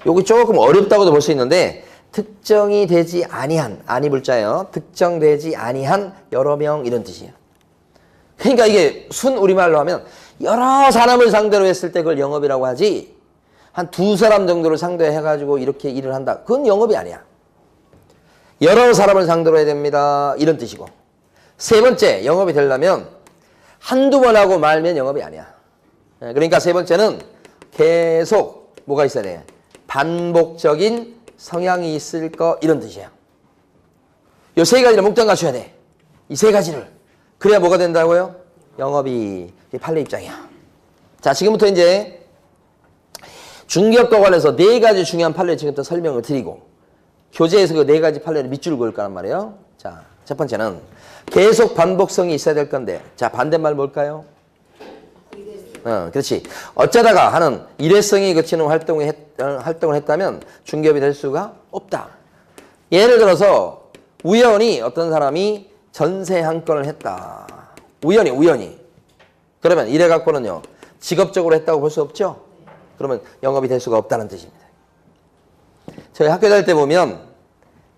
여기 조금 어렵다고도 볼 수 있는데 특정이 되지 아니한, 아니 불자예요. 특정되지 아니한 여러 명 이런 뜻이에요. 그러니까 이게 순 우리말로 하면 여러 사람을 상대로 했을 때 그걸 영업이라고 하지, 한 두 사람 정도를 상대해가지고 이렇게 일을 한다. 그건 영업이 아니야. 여러 사람을 상대로 해야 됩니다. 이런 뜻이고. 세 번째, 영업이 되려면 한두 번 하고 말면 영업이 아니야. 그러니까 세 번째는 계속 뭐가 있어야 돼? 반복적인 성향이 있을 거 이런 뜻이에요. 이 세 가지를 목전 갖춰야 돼. 이 세 가지를. 그래야 뭐가 된다고요? 영업이. 판례 입장이야. 자, 지금부터 이제 중개업과 관련해서 네 가지 중요한 판례를 지금부터 설명을 드리고 교재에서 그 네 가지 판례를 밑줄 그을 거란 말이에요. 자, 첫 번째는 계속 반복성이 있어야 될 건데, 자, 반대말 뭘까요? 그렇지. 어쩌다가 하는 일회성이 그치는 활동을 했다면 중개업이 될 수가 없다. 예를 들어서 우연히 어떤 사람이 전세 한 건을 했다. 우연히. 그러면 이래 갖고는요, 직업적으로 했다고 볼 수 없죠? 그러면 영업이 될 수가 없다는 뜻입니다. 저희 학교 다닐 때 보면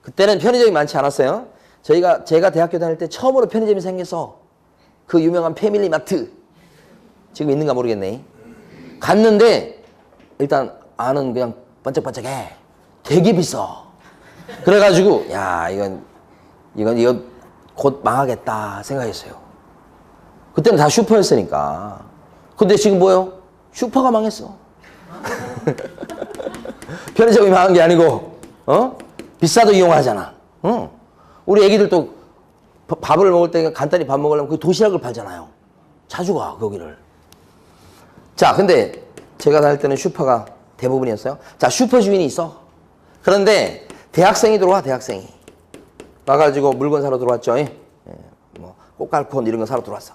그때는 편의점이 많지 않았어요. 제가 대학교 다닐 때 처음으로 편의점이 생겨서 그 유명한 패밀리마트, 지금 있는가 모르겠네. 갔는데 일단 안은 그냥 번쩍번쩍해. 되게 비싸. 그래가지고 야, 이건 곧 망하겠다 생각했어요. 그때는 다 슈퍼였으니까. 근데 지금 뭐예요? 슈퍼가 망했어. 편의점이 망한 게 아니고, 비싸도 이용하잖아. 우리 애기들도 밥을 먹을 때 간단히 밥 먹으려면 그 도시락을 팔잖아요. 자주 가, 거기를. 자, 근데 제가 다닐 때는 슈퍼가 대부분이었어요. 자, 슈퍼 주인이 있어. 그런데 대학생이 들어와, 대학생이. 와가지고 물건 사러 들어왔죠. 뭐 꽃갈콘 이런 거 사러 들어왔어.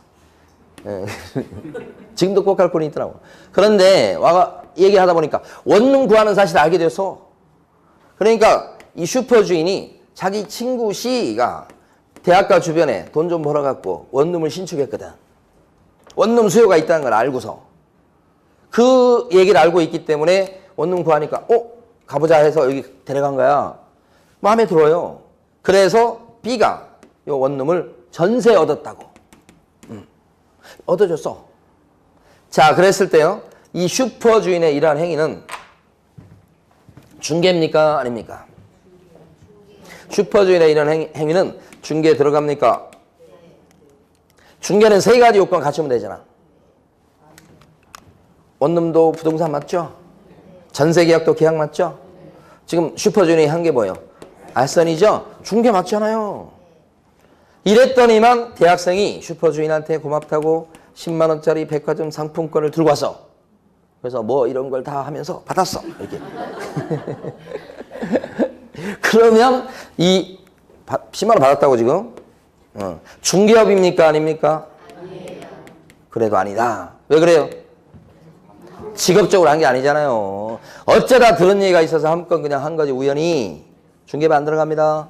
지금도 꽃갈콘이 있더라고. 그런데 와가 얘기하다 보니까 원룸 구하는 사실을 알게 돼서, 그러니까 이 슈퍼 주인이 자기 친구 C가 대학가 주변에 돈 좀 벌어갖고 원룸을 신축했거든. 원룸 수요가 있다는 걸 알고서 그 얘기를 알고 있기 때문에 원룸 구하니까 가보자 해서 여기 데려간 거야. 마음에 들어요. 그래서 B가 이 원룸을 전세 얻었다고. 얻어줬어. 자, 그랬을 때요, 이 슈퍼 주인의 이러한 행위는 중개입니까? 아닙니까? 슈퍼 주인의 이런 행위는 중개에 들어갑니까? 중개는 세 가지 요건 갖추면 되잖아. 원룸도 부동산 맞죠? 전세계약도 계약 맞죠? 지금 슈퍼 주인이 한 게 뭐예요? 알선이죠? 중개 맞잖아요. 이랬더니만 대학생이 슈퍼 주인한테 고맙다고 10만 원짜리 백화점 상품권을 들고 왔어. 그래서 뭐 이런 걸 다 하면서 받았어. 이렇게. 그러면 이 10만 원 받았다고 지금? 중개업입니까? 아닙니까? 아니에요. 그래도 아니다. 왜 그래요? 직업적으로 한 게 아니잖아요. 어쩌다 들은 얘기가 있어서 한 건 그냥 한 거지 우연히. 중개비 안 들어갑니다.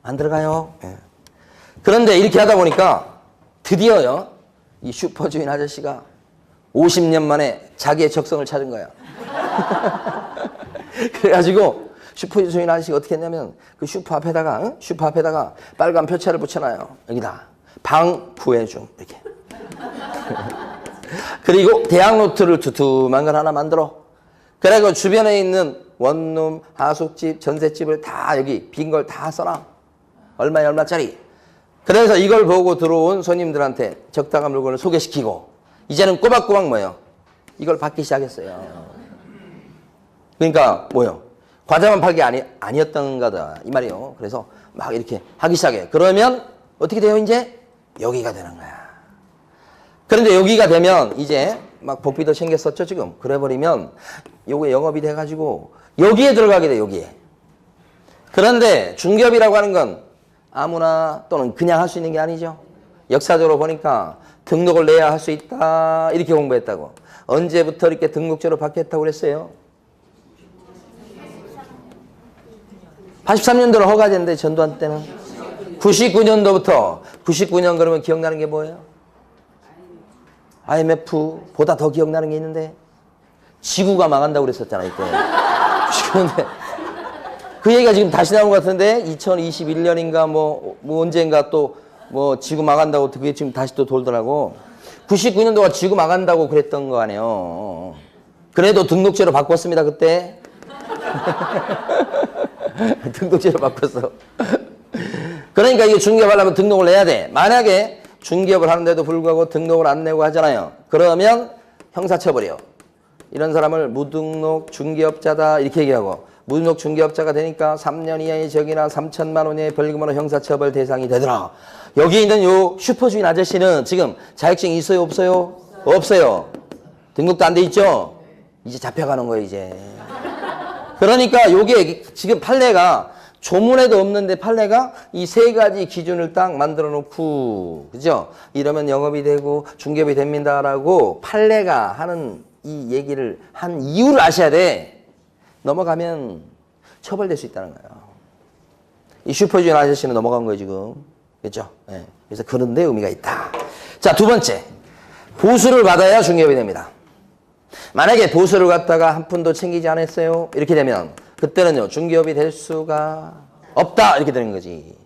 안 들어가요. 예. 그런데 이렇게 하다 보니까 드디어요. 이 슈퍼주인 아저씨가 50년 만에 자기의 적성을 찾은 거야. 그래가지고 슈퍼주인 아저씨가 어떻게 했냐면 그 슈퍼 앞에다가 슈퍼 앞에다가 빨간 표차를 붙여놔요. 여기다 방부해줌 이렇게. 그리고 대학노트를 두툼한 걸 하나 만들어. 그리고 주변에 있는 원룸, 하숙집, 전셋집을 다 여기 빈 걸 다 써놔. 얼마에 얼마짜리. 그래서 이걸 보고 들어온 손님들한테 적당한 물건을 소개시키고 이제는 꼬박꼬박 뭐예요? 이걸 받기 시작했어요. 그러니까 뭐예요? 과자만 팔 게 아니었던 거다 이 말이에요. 그래서 막 이렇게 하기 시작해. 그러면 어떻게 돼요? 이제 여기가 되는 거야. 그런데 여기가 되면 이제 막 복비도 생겼었죠 지금. 그래버리면 요게 영업이 돼가지고 여기에 들어가게 돼 여기에. 그런데 중개업이라고 하는 건 아무나 또는 그냥 할 수 있는 게 아니죠. 역사적으로 보니까 등록을 내야 할 수 있다 이렇게 공부했다고. 언제부터 이렇게 등록제로 바뀌었다고 그랬어요? 83년도로 허가됐는데 전두환 때는 99년도부터 99년 그러면 기억나는 게 뭐예요? IMF보다 더 기억나는 게 있는데 지구가 망한다고 그랬었잖아 이때. 그런데 그 얘기가 지금 다시 나온 것 같은데 2021년인가 뭐 언젠가 또 뭐 지구 망한다고 그게 지금 다시 또 돌더라고. 99년도가 지구 망한다고 그랬던 거 아니에요. 그래도 등록제로 바꿨습니다 그때. 등록제로 바꿨어. 그러니까 이게 중개업하려면 등록을 내야 돼. 만약에 중개업을 하는데도 불구하고 등록을 안 내고 하잖아요. 그러면 형사처벌이요. 이런 사람을 무등록 중개업자다 이렇게 얘기하고 무등록 중개업자가 되니까 3년 이하의 적이나 3천만 원 이하의 벌금으로 형사처벌 대상이 되더라. 여기 있는 요 슈퍼주인 아저씨는 지금 자격증이 있어요 없어요? 없어요. 등록도 안 돼 있죠? 이제 잡혀가는 거예요 이제. 그러니까 요게 지금 판례가 조문에도 없는데 판례가 이 세 가지 기준을 딱 만들어 놓고 그죠? 이러면 영업이 되고 중개업이 됩니다라고 판례가 하는 이 얘기를 한 이유를 아셔야 돼. 넘어가면 처벌될 수 있다는 거예요. 이 슈퍼주인 아저씨는 넘어간 거예요 지금. 그렇죠? 네. 그래서 그런 데 의미가 있다. 자, 두 번째. 보수를 받아야 중개업이 됩니다. 만약에 보수를 갖다가 한 푼도 챙기지 않았어요. 이렇게 되면 그때는요. 중개업이 될 수가 없다. 이렇게 되는 거지.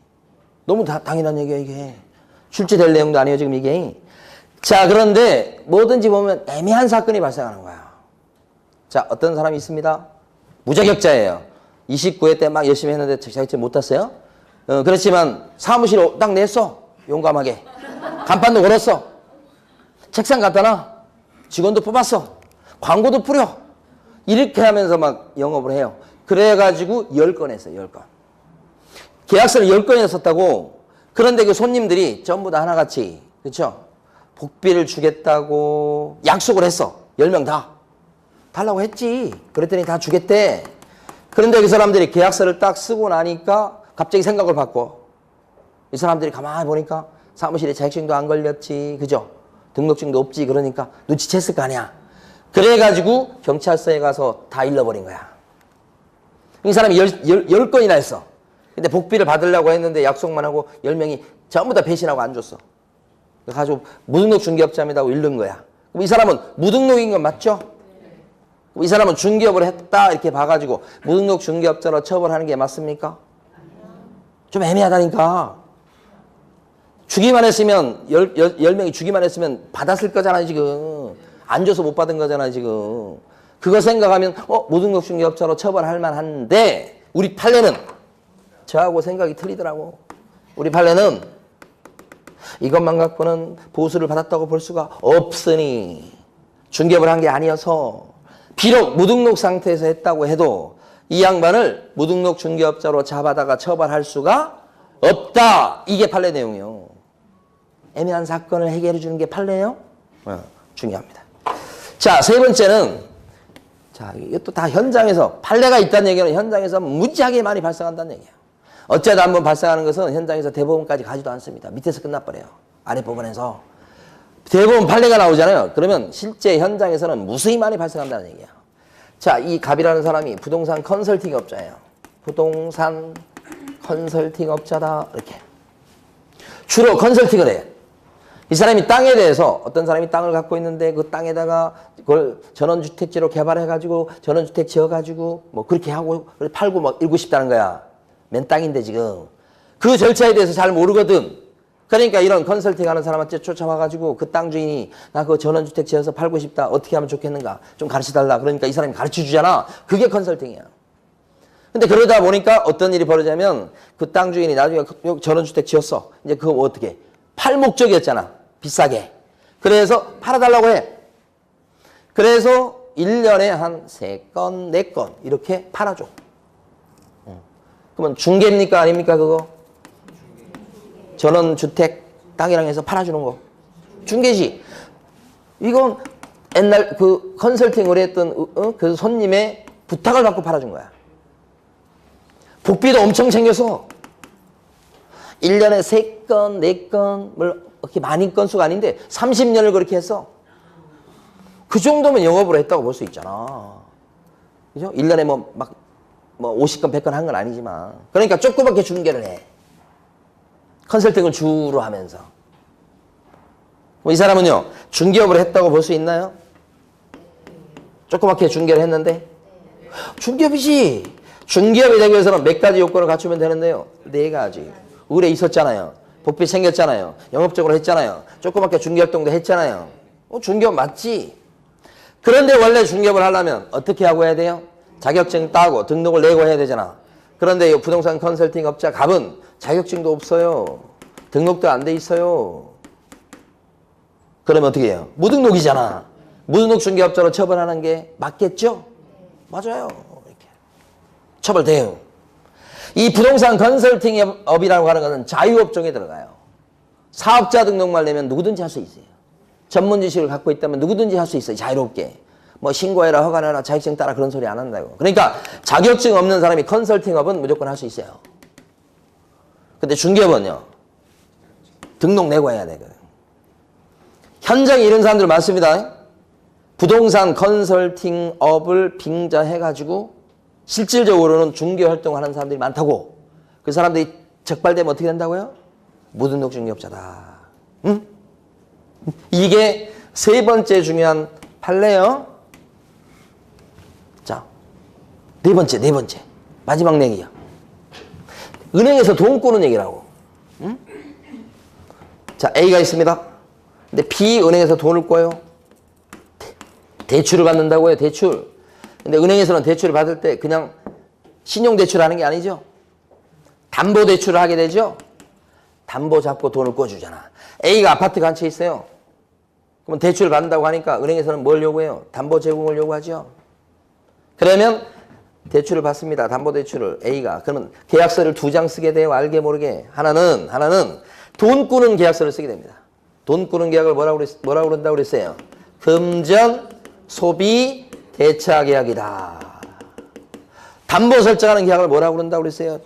너무 당연한 얘기야 이게. 출제될 내용도 아니에요 지금 이게. 자, 그런데 뭐든지 보면 애매한 사건이 발생하는 거야. 자, 어떤 사람이 있습니다. 무자격자예요. 29회 때 막 열심히 했는데 자격증 못 땄어요. 그렇지만 사무실에 딱 냈어. 용감하게. 간판도 걸었어. 책상 갖다 놔. 직원도 뽑았어. 광고도 뿌려. 이렇게 하면서 막 영업을 해요. 그래가지고 10건 했어요. 10건. 계약서를 10건이나 썼다고. 그런데 그 손님들이 전부 다 하나같이 그렇죠? 복비를 주겠다고 약속을 했어. 10명 다. 달라고 했지. 그랬더니 다 주겠대. 그런데 그 사람들이 계약서를 딱 쓰고 나니까 갑자기 생각을 바꿔. 이 사람들이 가만히 보니까 사무실에 자격증도 안 걸렸지. 그죠? 등록증도 없지. 그러니까 눈치챘을 거 아니야. 그래가지고 경찰서에 가서 다 잃어버린 거야. 이 사람이 10건이나 했어. 근데 복비를 받으려고 했는데 약속만 하고 10명이 전부 다 배신하고 안 줬어. 그래가지고 무등록 중개업자입니다 하고 잃는 거야. 그럼 이 사람은 무등록인 건 맞죠? 그럼 이 사람은 중개업을 했다 이렇게 봐가지고 무등록 중개업자로 처벌하는 게 맞습니까? 좀 애매하다니까. 주기만 했으면 10명이 주기만 했으면 받았을 거잖아요 지금. 안 줘서 못 받은 거잖아요 지금. 그거 생각하면 무등록 중개업자로 처벌할 만한데 우리 판례는 저하고 생각이 틀리더라고. 우리 판례는 이것만 갖고는 보수를 받았다고 볼 수가 없으니 중개업을 한 게 아니어서 비록 무등록 상태에서 했다고 해도 이 양반을 무등록 중개업자로 잡아다가 처벌할 수가 없다. 이게 판례 내용이요. 애매한 사건을 해결해 주는 게 판례예요. 중요합니다. 자, 세 번째는 자, 이것도 다 현장에서 판례가 있다는 얘기는 현장에서 무지하게 많이 발생한다는 얘기예요. 어쩌다 한번 발생하는 것은 현장에서 대법원까지 가지도 않습니다. 밑에서 끝나버려요. 아랫부분에서. 대부분 판례가 나오잖아요. 그러면 실제 현장에서는 무수히 많이 발생한다는 얘기야. 자, 이 갑이라는 사람이 부동산 컨설팅 업자예요. 부동산 컨설팅 업자다. 이렇게. 주로 컨설팅을 해. 이 사람이 땅에 대해서 어떤 사람이 땅을 갖고 있는데 그 땅에다가 그걸 전원주택지로 개발해가지고 전원주택 지어가지고 뭐 그렇게 하고 팔고 막 일고 싶다는 거야. 맨 땅인데 지금. 그 절차에 대해서 잘 모르거든. 그러니까 이런 컨설팅 하는 사람한테 쫓아와가지고 그 땅 주인이 나 그 전원주택 지어서 팔고 싶다. 어떻게 하면 좋겠는가? 좀 가르쳐달라. 그러니까 이 사람이 가르쳐 주잖아. 그게 컨설팅이야. 근데 그러다 보니까 어떤 일이 벌어지냐면 그 땅 주인이 나중에 전원주택 지었어. 이제 그거 어떻게? 팔 목적이었잖아. 비싸게. 그래서 팔아달라고 해. 그래서 1년에 한 3건, 4건 이렇게 팔아줘. 그러면 중개입니까? 아닙니까? 그거? 전원주택 땅이랑 해서 팔아주는 거. 중개지. 이건 옛날 그 컨설팅을 했던 그 손님의 부탁을 받고 팔아준 거야. 복비도 엄청 챙겨서 1년에 3건, 4건을 그렇게 많이 건수가 아닌데 30년을 그렇게 했어. 그 정도면 영업을 했다고 볼 수 있잖아. 그죠? 1년에 뭐 50건, 100건 한 건 아니지만. 그러니까 조그맣게 중개를 해. 컨설팅을 주로 하면서. 이 사람은요, 중개업을 했다고 볼 수 있나요? 조그맣게 중개를 했는데? 중개업이지. 중개업이 되기 위해서는 몇 가지 요건을 갖추면 되는데요. 4가지. 의뢰 있었잖아요. 복비 생겼잖아요. 영업적으로 했잖아요. 조그맣게 중개활동도 했잖아요. 중개업 맞지? 그런데 원래 중개업을 하려면 어떻게 하고 해야 돼요? 자격증 따고 등록을 내고 해야 되잖아. 그런데 이 부동산 컨설팅 업자 갑은 자격증도 없어요. 등록도 안 돼 있어요. 그러면 어떻게 해요? 무등록이잖아. 무등록 중개업자로 처벌하는 게 맞겠죠? 맞아요. 이렇게. 처벌돼요. 이 부동산 컨설팅 업이라고 하는 것은 자유업종에 들어가요. 사업자 등록만 내면 누구든지 할 수 있어요. 전문 지식을 갖고 있다면 누구든지 할 수 있어요. 자유롭게. 뭐 신고해라, 허가내라, 자격증 따라 그런 소리 안 한다고. 그러니까 자격증 없는 사람이 컨설팅 업은 무조건 할 수 있어요. 근데 중개업은요. 등록 내고 해야 되거든요. 현장에 이런 사람들 많습니다. 부동산 컨설팅 업을 빙자해가지고 실질적으로는 중개 활동하는 사람들이 많다고. 그 사람들이 적발되면 어떻게 된다고요? 무등록 중개업자다. 응? 이게 3번째 중요한 판례요. 자, 4번째. 마지막 얘기야. 은행에서 돈 꾸는 얘기라고. 응? 자, A가 있습니다. 근데 B 은행에서 돈을 꿔요. 대출을 받는다고요, 대출. 근데 은행에서는 대출을 받을 때 그냥 신용대출을 하는 게 아니죠. 담보대출을 하게 되죠. 담보 잡고 돈을 꿔주잖아. A가 아파트가 한 채 있어요. 그러면 대출을 받는다고 하니까 은행에서는 뭘 요구해요? 담보 제공을 요구하죠. 그러면 대출을 받습니다. 담보대출을 A가. 그러면 계약서를 2장 쓰게 돼요. 알게 모르게. 하나는 돈 꾸는 계약서를 쓰게 됩니다. 돈 꾸는 계약을 뭐라고 그런다고 그랬어요? 금전, 소비, 대차 계약이다. 담보 설정하는 계약을 뭐라고 그런다고 그랬어요?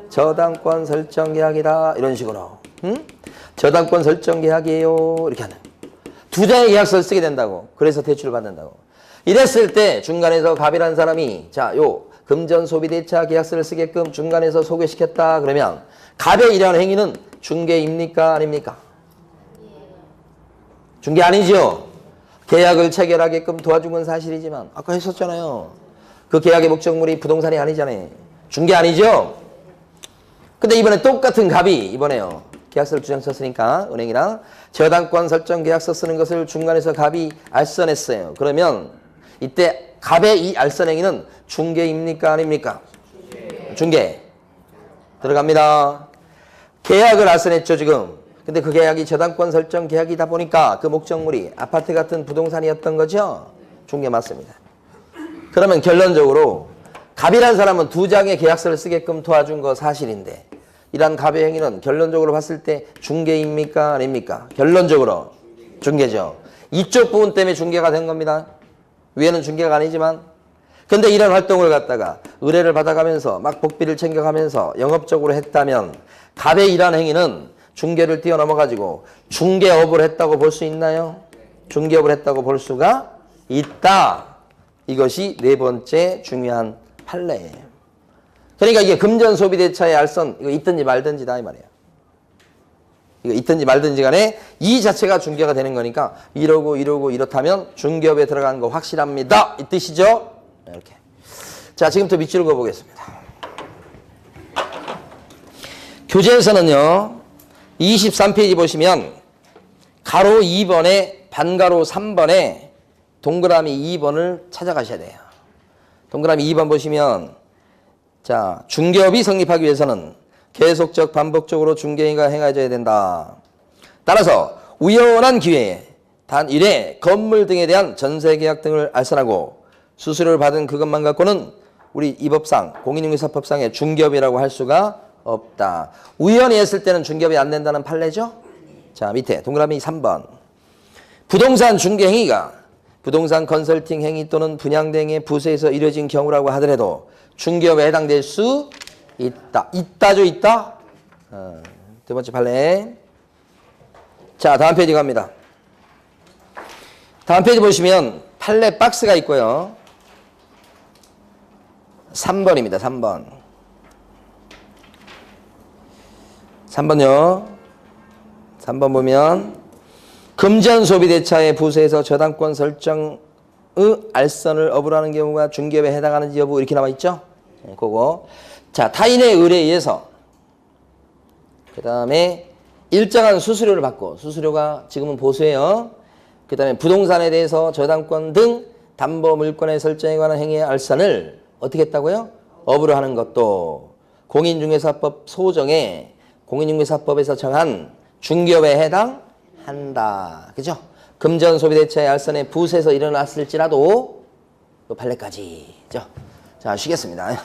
저당권 설정 계약이다. 이런 식으로. 응? 저당권 설정 계약이에요. 이렇게 하는. 2장의 계약서를 쓰게 된다고. 그래서 대출을 받는다고. 이랬을 때 중간에서 갑이라는 사람이 자, 요 금전 소비 대차 계약서를 쓰게끔 중간에서 소개시켰다. 그러면 갑의 이러한 행위는 중개입니까? 아닙니까? 중개 아니죠. 계약을 체결하게끔 도와준 건 사실이지만 아까 했었잖아요. 그 계약의 목적물이 부동산이 아니잖아요. 중개 아니죠. 근데 이번에 똑같은 갑이 이번에요. 계약서를 2장 썼으니까 은행이랑 저당권 설정 계약서 쓰는 것을 중간에서 갑이 알선했어요. 그러면 이때 갑의 이 알선행위는 중개입니까? 아닙니까? 중개. 들어갑니다. 계약을 알선했죠 지금. 근데 그 계약이 저당권 설정 계약이다 보니까 그 목적물이 아파트 같은 부동산이었던 거죠? 중개 맞습니다. 그러면 결론적으로 갑이라는 사람은 2장의 계약서를 쓰게끔 도와준 거 사실인데 이러한 갑의 행위는 결론적으로 봤을 때 중개입니까? 아닙니까? 결론적으로 중개죠. 이쪽 부분 때문에 중개가 된 겁니다. 위에는 중개가 아니지만 근데 이런 활동을 갖다가 의뢰를 받아가면서 막 복비를 챙겨가면서 영업적으로 했다면 갑의 이러한 행위는 중개를 뛰어넘어가지고 중개업을 했다고 볼 수 있나요? 중개업을 했다고 볼 수가 있다. 이것이 네 번째 중요한 판례예요. 그러니까 이게 금전소비대차의 알선 이거 있든지 말든지다 이 말이에요. 이거 있든지 말든지 간에 이 자체가 중개가 되는 거니까 이러고 이렇다면 중개업에 들어가는 거 확실합니다. 이 뜻이죠? 이렇게. 자, 지금부터 밑줄 그어보겠습니다. 교재에서는요. 23페이지 보시면 가로 2번에 반가로 3번에 동그라미 2번을 찾아가셔야 돼요. 동그라미 2번 보시면 자, 중개업이 성립하기 위해서는 계속적 반복적으로 중개인가 행해져야 된다. 따라서 우연한 기회에 단 1회 건물 등에 대한 전세계약 등을 알선하고 수수료를 받은 그것만 갖고는 우리 이 법상 공인중개사법상의 중개업이라고 할 수가 없다. 우연히 했을 때는 중개업이 안 된다는 판례죠. 자, 밑에 동그라미 3번 부동산 중개 행위가 부동산 컨설팅 행위 또는 분양 등의 부서에서 이루어진 경우라고 하더라도 중개업에 해당될 수 있다. 있다죠, 있다? 두 번째 판례. 자, 다음 페이지 갑니다. 다음 페이지 보시면 판례 박스가 있고요. 3번입니다. 3번. 3번요. 3번 보면 금전소비대차의 부서에서 저당권 설정의 알선을 어부라는 경우가 중개업에 해당하는지 여부 이렇게 나와 있죠? 네, 그거. 자, 타인의 의뢰에 의해서 그 다음에 일정한 수수료를 받고 수수료가 지금은 보수예요. 그 다음에 부동산에 대해서 저당권 등 담보물권의 설정에 관한 행위의 알선을 어떻게 했다고요? 업으로 하는 것도 공인중개사법 소정에 공인중개사법에서 정한 중개업에 해당한다. 그죠? 금전소비대차의 알선의 부서에서 일어났을지라도 그 판례까지죠. 자, 쉬겠습니다.